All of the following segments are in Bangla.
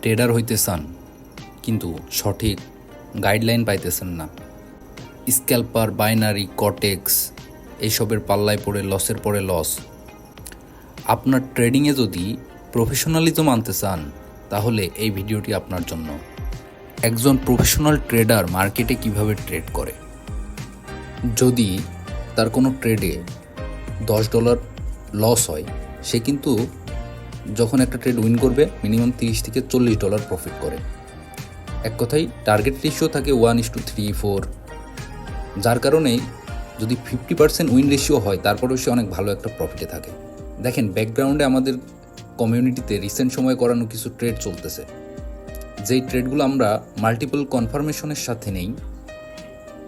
ট্রেডার হইতে চান কিন্তু সঠিক গাইডলাইন পাইতেছেন না, স্ক্যাল্পার, বাইনারি, কটেক্স এইসবের পাল্লায় পড়ে লসের পরে লস। আপনার ট্রেডিংয়ে যদি প্রফেশনালিজম আনতে চান তাহলে এই ভিডিওটি আপনার জন্য। একজন প্রফেশনাল ট্রেডার মার্কেটে কিভাবে ট্রেড করে। যদি তার কোনো ট্রেডে $10 লস হয়, সে কিন্তু যখন একটা ট্রেড উইন করবে মিনিমাম $30 থেকে $40 প্রফিট করে। এক কথায় টার্গেট রেশিও থাকে 1:3-4, যার কারণেই যদি 50% উইন রেশিও হয় তারপরেও সে অনেক ভালো একটা প্রফিটে থাকে। দেখেন, ব্যাকগ্রাউন্ডে আমাদের কমিউনিটিতে রিসেন্ট সময়ে করানো কিছু ট্রেড চলতেছে, যেই ট্রেডগুলো আমরা মাল্টিপল কনফার্মেশনের সাথে নেই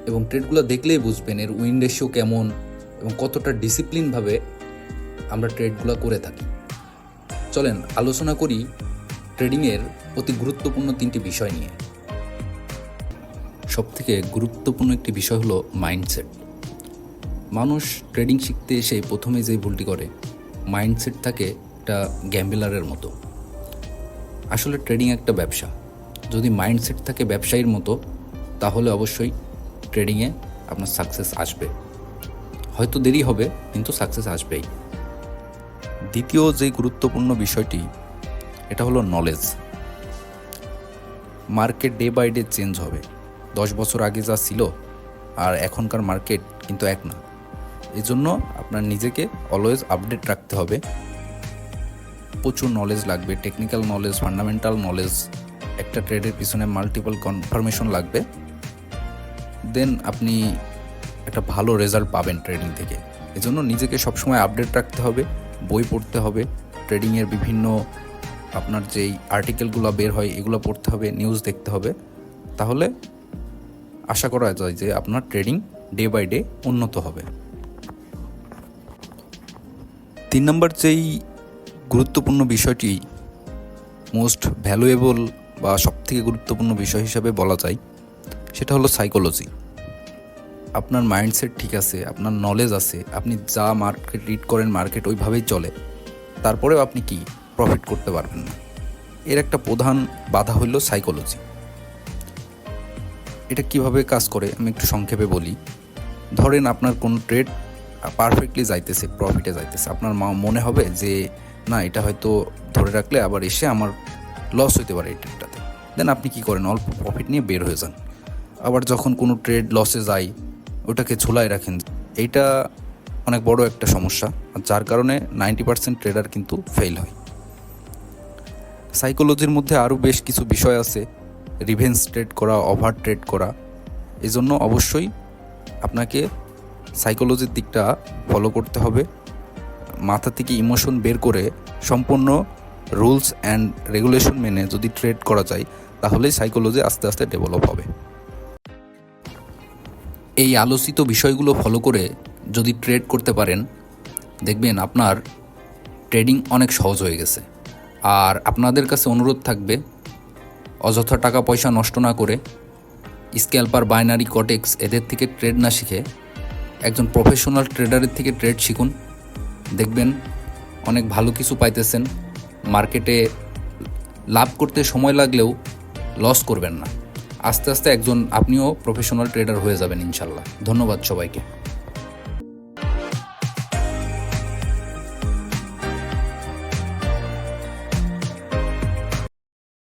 এবং ট্রেডগুলো দেখলেই বুঝবেন এর উইন রেশিও কেমন এবং কতটা ডিসিপ্লিনভাবে আমরা ট্রেডগুলো করে থাকি। চলেন আলোচনা করি ট্রেডিংয়ের অতি গুরুত্বপূর্ণ 3টি বিষয় নিয়ে। সবথেকে গুরুত্বপূর্ণ একটি বিষয় হলো মাইন্ডসেট। মানুষ ট্রেডিং শিখতে এসে প্রথমে যেই ভুলটি করে, মাইন্ডসেট থাকে একটা গ্যাম্বলারের মতো। আসলে ট্রেডিং একটা ব্যবসা। যদি মাইন্ডসেট থাকে ব্যবসায়ীর মতো, তাহলে অবশ্যই ট্রেডিংয়ে আপনার সাকসেস আসবে। হয়তো দেরি হবে, কিন্তু সাকসেস আসবেই। দ্বিতীয় যে গুরুত্বপূর্ণ বিষয়টি, এটা হলো knowledge. Market day by day change হবে। 10 বছর আগে যা ছিল আর এখনকার মার্কেট কিন্তু এক না। এই জন্য আপনার নিজেকে অলওয়েজ আপডেট রাখতে হবে। প্রচুর নলেজ লাগবে, টেকনিক্যাল নলেজ, ফান্ডামেন্টাল নলেজ। একটা ট্রেডের পিছনে মাল্টিপল কনফার্মেশন লাগবে, দেন আপনি একটা ভালো রেজাল্ট পাবেন ট্রেডিং থেকে। এজন্য নিজেকে সবসময় আপডেট রাখতে হবে, বই পড়তে হবে, ট্রেডিংয়ের বিভিন্ন আপনার যেই আর্টিকেলগুলো বের হয় এগুলো পড়তে হবে, নিউজ দেখতে হবে। তাহলে আশা করা যায় যে আপনার ট্রেডিং ডে বাই ডে উন্নত হবে। 3 নম্বর যেই গুরুত্বপূর্ণ বিষয়টি, মোস্ট ভ্যালুয়েবল বা সবথেকে গুরুত্বপূর্ণ বিষয় হিসাবে বলা যায়, সেটা হলো সাইকোলজি। আপনার মাইন্ডসেট ঠিক আছে, আপনার নলেজ আছে, আপনি যা মার্কেট রিড করেন মার্কেট ওইভাবেই চলে, তারপরেও আপনি কি প্রফিট করতে পারবেন না। এর একটা প্রধান বাধা হলো সাইকোলজি। এটা কিভাবে কাজ করে আমি একটু সংক্ষেপে বলি। ধরেন আপনার কোন ট্রেড পারফেক্টলি যাইতেছে, প্রফিটে যাইতেছে, আপনার মনে হবে যে না, এটা হয়তো ধরে রাখলে আবার এসে আমার লস হইতে পারে এই ট্রেডটাতে। দেন আপনি কি করেন, অল্প প্রফিট নিয়ে বের হয়ে যান। আবার যখন কোনো ট্রেড লসে যায় ওটাকে ঝোলায় রাখেন। এইটা অনেক বড় একটা সমস্যা, যার কারণে 90% ট্রেডার কিন্তু ফেল হয়। সাইকোলজির মধ্যে আরও বেশ কিছু বিষয় আছে, রিভেঞ্জ ট্রেড করা, ওভার ট্রেড করা। এজন্য অবশ্যই আপনাকে সাইকোলজির দিকটা ফলো করতে হবে। মাথা থেকে ইমোশন বের করে সম্পূর্ণ রুলস অ্যান্ড রেগুলেশন মেনে যদি ট্রেড করা যায়, তাহলেই সাইকোলজি আস্তে আস্তে ডেভেলপ হবে। এই আলোচিত বিষয়গুলো ফলো করে যদি ট্রেড করতে পারেন, দেখবেন আপনার ট্রেডিং অনেক সহজ হয়ে গেছে। আর আপনাদের কাছে অনুরোধ থাকবে, অযথা টাকা পয়সা নষ্ট না করে স্ক্যাল্পার, বাইনারি, কটেক্স এদের থেকে ট্রেড না শিখে একজন প্রফেশনাল ট্রেডারের থেকে ট্রেড শিখুন। দেখবেন অনেক ভালো কিছু পাইতেছেন। মার্কেটে লাভ করতে সময় লাগলেও লস করবেন না। আস্তে আস্তে আপনিও প্রফেশনাল ট্রেডার হয়ে যাবেন ইনশাল্লাহ। ধন্যবাদ সবাইকে।